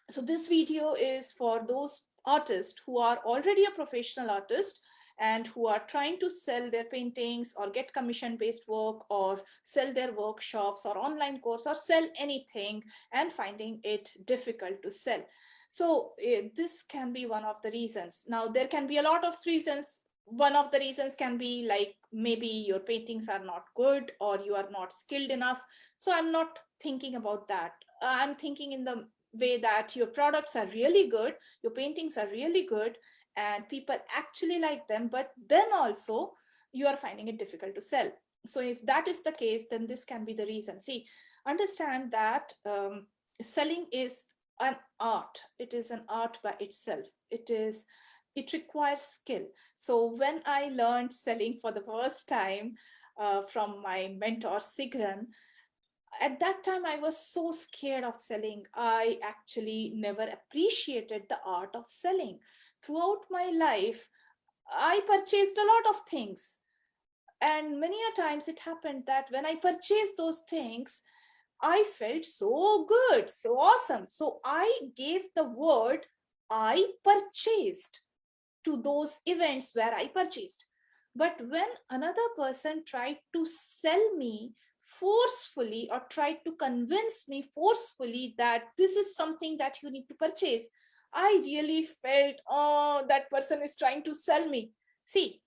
So this video is for those artists who are already a professional artist and who are trying to sell their paintings or get commission based work or sell their workshops or online course or sell anything and finding it difficult to sell. So this can be one of the reasons. Now there can be a lot of reasons. One of the reasons can be like maybe your paintings are not good or you are not skilled enough. So I'm not thinking about that. I'm thinking in the way that your products are really good, your paintings are really good, and people actually like them, but then also you are finding it difficult to sell. So if that is the case, then this can be the reason. See, understand that selling is an art. It is an art by itself. It requires skill. So when I learned selling for the first time from my mentor Sigran, at that time I was so scared of selling. I actually never appreciated the art of selling. Throughout my life, I purchased a lot of things, and many a times it happened that when I purchased those things, I felt so good, so awesome. So I gave the word I purchased to those events where I purchased. But when another person tried to sell me forcefully or tried to convince me forcefully that this is something that you need to purchase, I really felt, oh, that person is trying to sell me. See,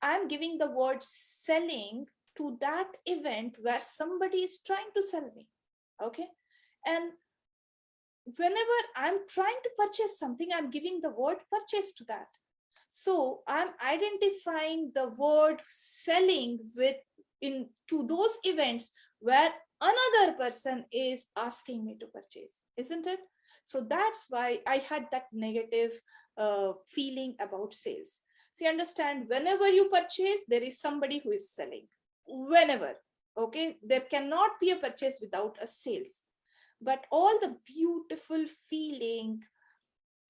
I'm giving the word selling to that event where somebody is trying to sell me. Okay. And whenever I'm trying to purchase something, I'm giving the word purchase to that. So I'm identifying the word selling with in to those events where another person is asking me to purchase, isn't it? So that's why I had that negative feeling about sales. So you understand, whenever you purchase, there is somebody who is selling. Whenever, okay, there cannot be a purchase without a sales. But all the beautiful feeling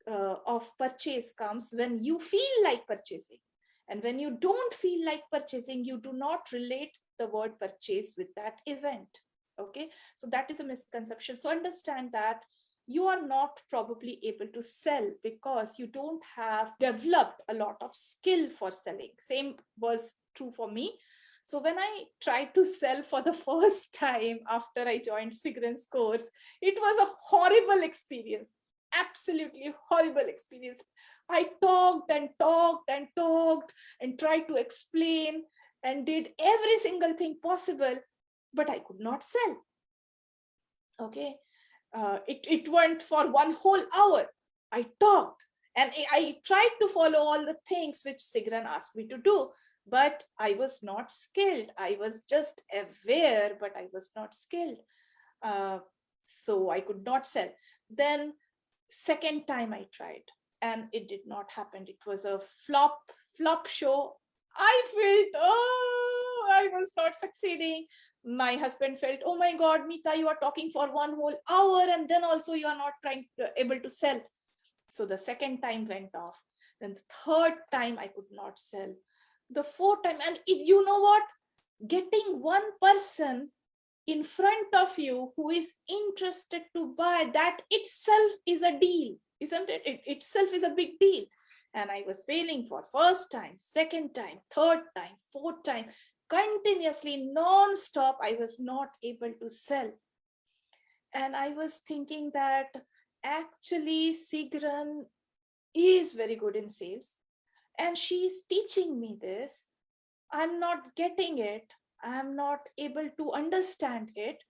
of purchase comes when you feel like purchasing. And when you don't feel like purchasing, you do not relate the word purchase with that event. Okay, so that is a misconception. So understand that you are not probably able to sell because you don't have developed a lot of skill for selling. Same was true for me. So when I tried to sell for the first time after I joined Sigran's course, it was a horrible experience, absolutely horrible experience. I talked and talked and talked and tried to explain and did every single thing possible, but I could not sell. Okay. It went for one whole hour. I talked and I tried to follow all the things which Sigran asked me to do, but I was not skilled. I was just aware, but I was not skilled. Uh, so I could not sell. Then second time I tried and it did not happen. It was a flop show. I felt, oh, I was not succeeding. My husband felt, oh my God, Mita, you are talking for one whole hour and then also you are not able to sell. So the second time went off. Then the third time I could not sell. The fourth time, and you know what? Getting one person in front of you who is interested to buy, that itself is a deal, isn't it? It itself is a big deal. And I was failing for first time, second time, third time, fourth time, continuously non-stop. I was not able to sell. And I was thinking that actually Sigran is very good in sales and she is teaching me this. I'm not getting it. I'm not able to understand it.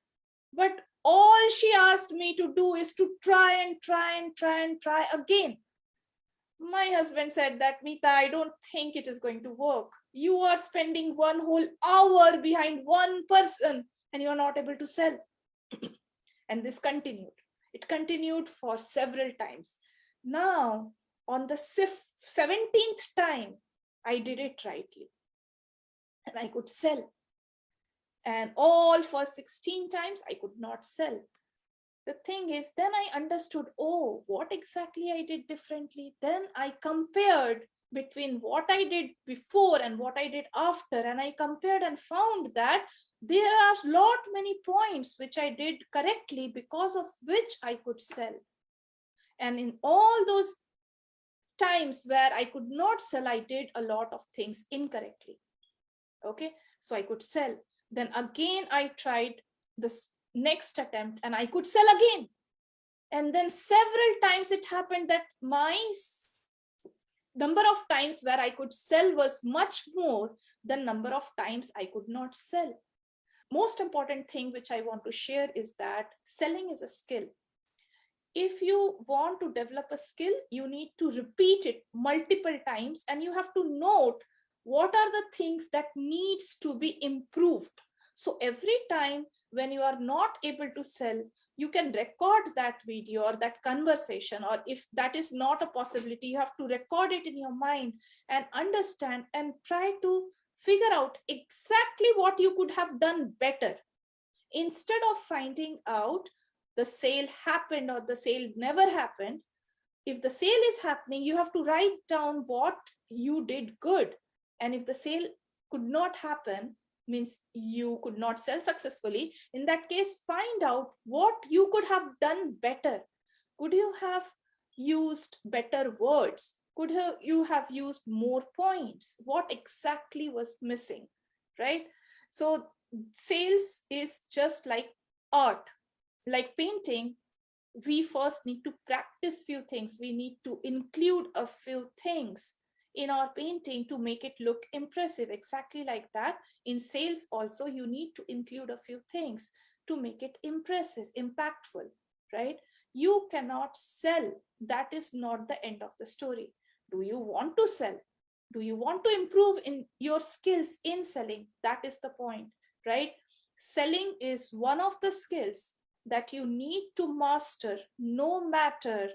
But all she asked me to do is to try and try and try and try again. My husband said that, Mita, I don't think it is going to work. You are spending one whole hour behind one person and you're not able to sell. And this continued. It continued for several times. Now, on the 17th time, I did it rightly and I could sell. And all for 16 times, I could not sell. The thing is, then I understood, oh, what exactly I did differently. Then I compared between what I did before and what I did after. And I compared and found that there are lot many points which I did correctly because of which I could sell. And in all those times where I could not sell, I did a lot of things incorrectly. Okay, so I could sell. Then again, I tried this next attempt and I could sell again. And then several times it happened that my number of times where I could sell was much more than number of times I could not sell. Most important thing which I want to share is that selling is a skill. If you want to develop a skill, you need to repeat it multiple times, and you have to note what are the things that needs to be improved. So every time when you are not able to sell, you can record that video or that conversation, or if that is not a possibility, you have to record it in your mind and understand and try to figure out exactly what you could have done better. Instead of finding out the sale happened or the sale never happened, if the sale is happening, you have to write down what you did good. And if the sale could not happen, means you could not sell successfully, in that case, find out what you could have done better. Could you have used better words? Could you have used more points? What exactly was missing, right? So sales is just like art, like painting. We first need to practice few things. We need to include a few things in our painting to make it look impressive. Exactly like that, in sales also, you need to include a few things to make it impressive, impactful, right? You cannot sell. That is not the end of the story. Do you want to sell? Do you want to improve in your skills in selling? That is the point, right? Selling is one of the skills that you need to master, no matter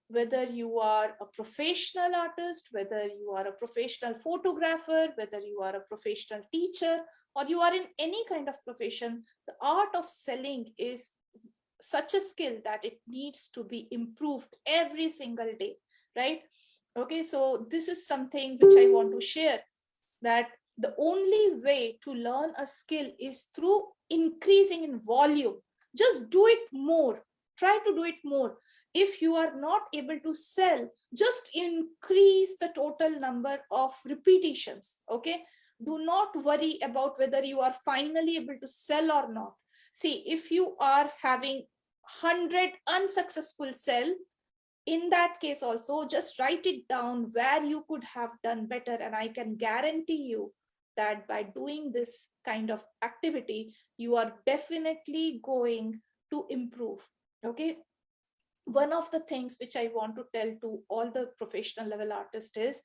whether you are a professional artist, whether you are a professional photographer, whether you are a professional teacher, or you are in any kind of profession. The art of selling is such a skill that it needs to be improved every single day, right? Okay, so this is something which I want to share, that the only way to learn a skill is through increasing in volume. Just do it more. Try to do it more. If you are not able to sell, just increase the total number of repetitions. Okay. Do not worry about whether you are finally able to sell or not. See, if you are having 100 unsuccessful sell, in that case also, just write it down where you could have done better. And I can guarantee you that by doing this kind of activity, you are definitely going to improve. Okay. One of the things which I want to tell to all the professional level artists is,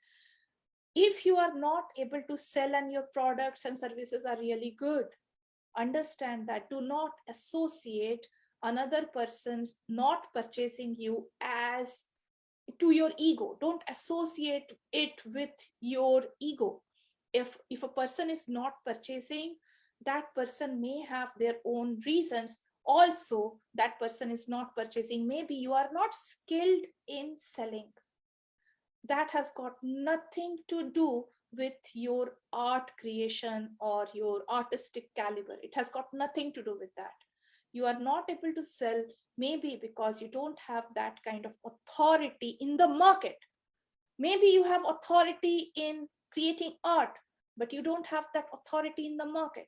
if you are not able to sell and your products and services are really good, understand that do not associate another person's not purchasing you as to your ego. Don't associate it with your ego. If a person is not purchasing, that person may have their own reasons. Also, that person is not purchasing, maybe you are not skilled in selling. That has got nothing to do with your art creation or your artistic caliber. It has got nothing to do with that. You are not able to sell maybe because you don't have that kind of authority in the market. Maybe you have authority in creating art, but you don't have that authority in the market.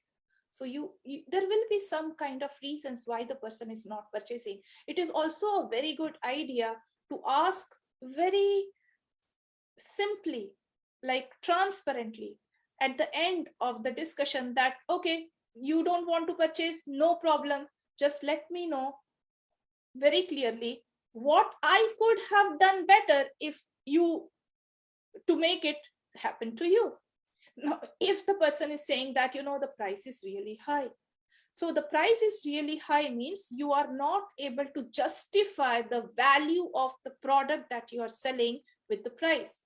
So there will be some kind of reasons why the person is not purchasing. It is also a very good idea to ask very simply, like transparently, at the end of the discussion that, okay, you don't want to purchase, no problem. Just let me know very clearly what I could have done better if you, to make it happen to you. Now, if the person is saying that, the price is really high. So the price is really high means you are not able to justify the value of the product that you are selling with the price.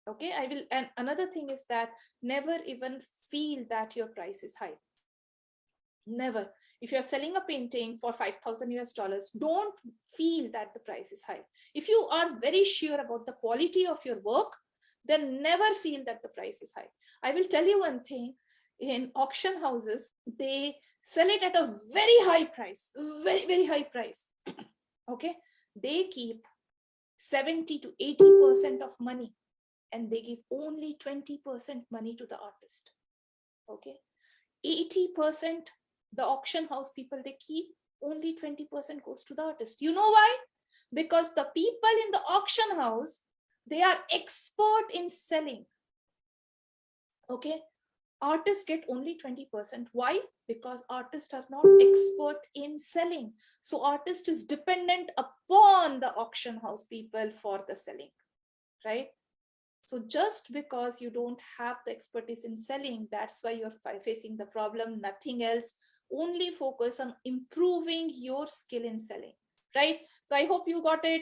Okay, and another thing is that never even feel that your price is high. Never. If you're selling a painting for 5,000 US dollars, don't feel that the price is high. If you are very sure about the quality of your work, then never feel that the price is high. I will tell you one thing, in auction houses, they sell it at a very high price, very, very high price. Okay. They keep 70 to 80% of money, and they give only 20% money to the artist. Okay, 80%, the auction house people, they keep, only 20% goes to the artist. You know why? Because the people in the auction house, they are expert in selling. Okay, artists get only 20%. Why? Because artists are not expert in selling. So artist is dependent upon the auction house people for the selling, right? So just because you don't have the expertise in selling, that's why you're facing the problem, nothing else. Only focus on improving your skill in selling, right? So I hope you got it.